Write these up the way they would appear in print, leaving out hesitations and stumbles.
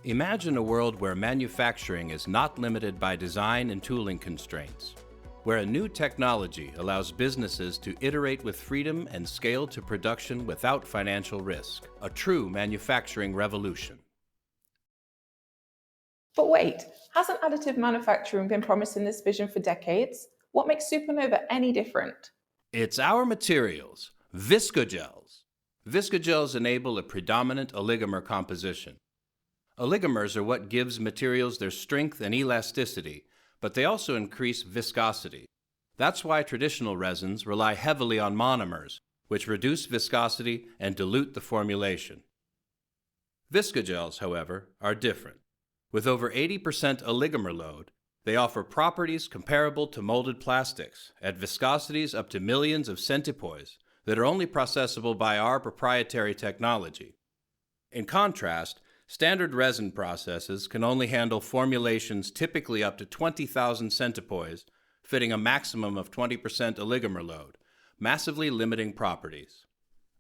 Imagine a world where manufacturing is not limited by design and tooling constraints, where a new technology allows businesses to iterate with freedom and scale to production without financial risk. A true manufacturing revolution. But wait, hasn't additive manufacturing been promising this vision for decades? What makes Supernova any different? It's our materials, Viscogels. Viscogels enable a predominant oligomer composition. Oligomers are what gives materials their strength and elasticity, but they also increase viscosity. That's why traditional resins rely heavily on monomers, which reduce viscosity and dilute the formulation. Viscogels, however, are different. With over 80% oligomer load, they offer properties comparable to molded plastics at viscosities up to millions of centipoise that are only processable by our proprietary technology. In contrast, standard resin processes can only handle formulations typically up to 20,000 centipoise, fitting a maximum of 20% oligomer load, massively limiting properties.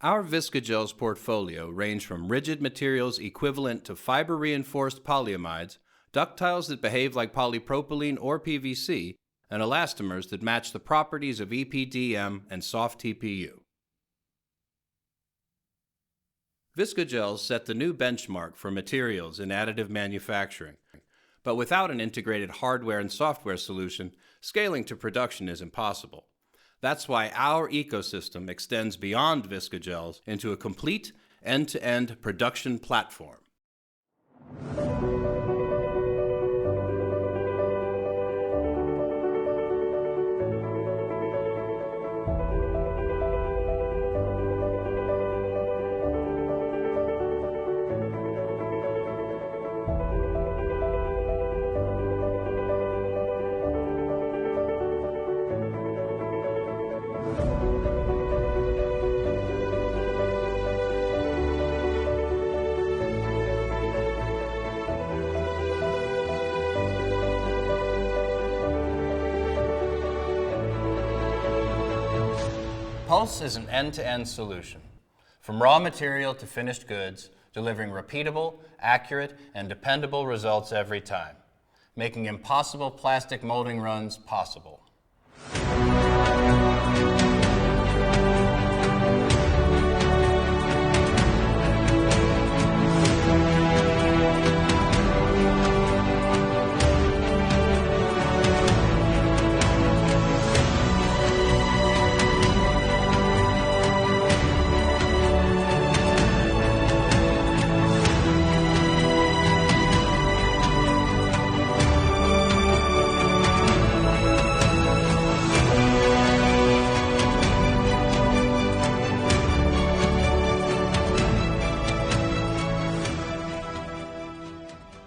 Our Viscogels portfolio range from rigid materials equivalent to fiber-reinforced polyamides, ductiles that behave like polypropylene or PVC, and elastomers that match the properties of EPDM and soft TPU. Viscogels set the new benchmark for materials in additive manufacturing, but without an integrated hardware and software solution, scaling to production is impossible. That's why our ecosystem extends beyond Viscogels into a complete end-to-end production platform. Pulse is an end-to-end solution, from raw material to finished goods, delivering repeatable, accurate, and dependable results every time, making impossible plastic molding runs possible.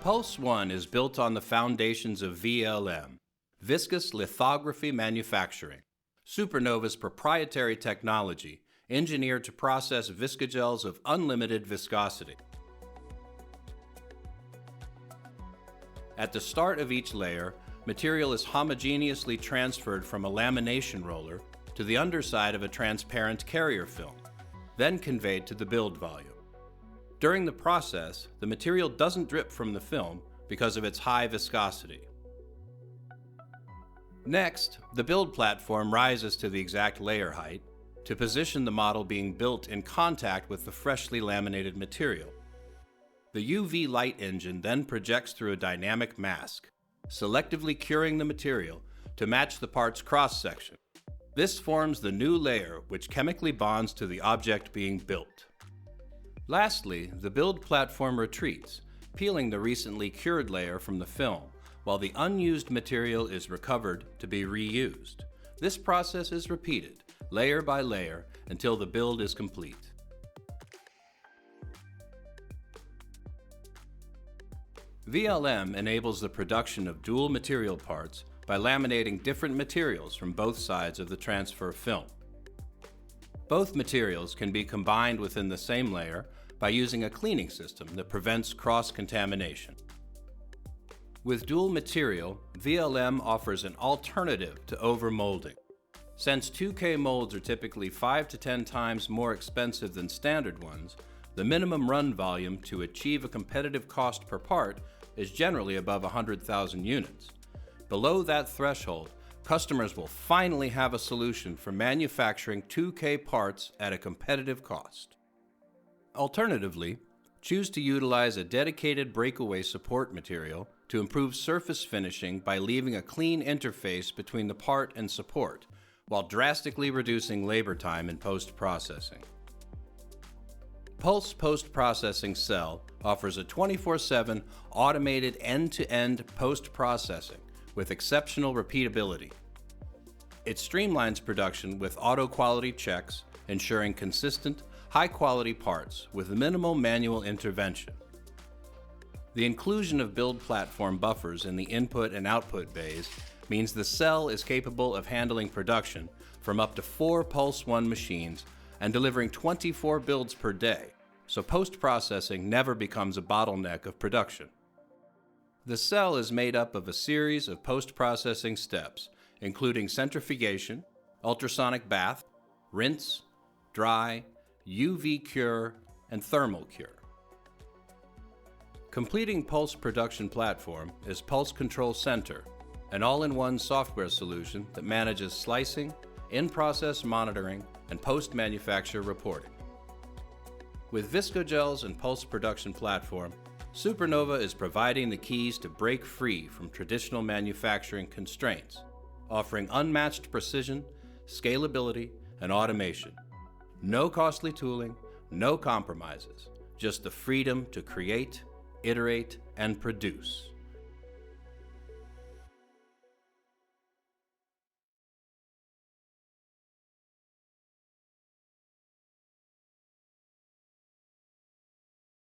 Pulse One is built on the foundations of VLM, Viscous Lithography Manufacturing, Supernova's proprietary technology, engineered to process viscogels of unlimited viscosity. At the start of each layer, material is homogeneously transferred from a lamination roller to the underside of a transparent carrier film, then conveyed to the build volume. During the process, the material doesn't drip from the film because of its high viscosity. Next, the build platform rises to the exact layer height to position the model being built in contact with the freshly laminated material. The UV light engine then projects through a dynamic mask, selectively curing the material to match the part's cross-section. This forms the new layer which chemically bonds to the object being built. Lastly, the build platform retreats, peeling the recently cured layer from the film, while the unused material is recovered to be reused. This process is repeated, layer by layer, until the build is complete. VLM enables the production of dual material parts by laminating different materials from both sides of the transfer film. Both materials can be combined within the same layer by using a cleaning system that prevents cross-contamination. With dual material, VLM offers an alternative to overmolding. Since 2K molds are typically 5 to 10 times more expensive than standard ones, The minimum run volume to achieve a competitive cost per part is generally above 100,000 units. Below that threshold, customers will finally have a solution for manufacturing 2K parts at a competitive cost. Alternatively, choose to utilize a dedicated breakaway support material to improve surface finishing by leaving a clean interface between the part and support, while drastically reducing labor time in post-processing. Pulse Post-Processing Cell offers a 24/7 automated end-to-end post-processing with exceptional repeatability. It streamlines production with auto-quality checks, ensuring consistent, high-quality parts with minimal manual intervention. The inclusion of build platform buffers in the input and output bays means the cell is capable of handling production from up to 4 Pulse 1 machines and delivering 24 builds per day, so post-processing never becomes a bottleneck of production. The cell is made up of a series of post-processing steps, including centrifugation, ultrasonic bath, rinse, dry, UV cure, and thermal cure. Completing Pulse Production Platform is Pulse Control Center, an all-in-one software solution that manages slicing, in-process monitoring, and post-manufacture reporting. With Viscogels and Pulse Production Platform, Supernova is providing the keys to break free from traditional manufacturing constraints, offering unmatched precision, scalability, and automation. No costly tooling, no compromises, just the freedom to create, iterate, and produce.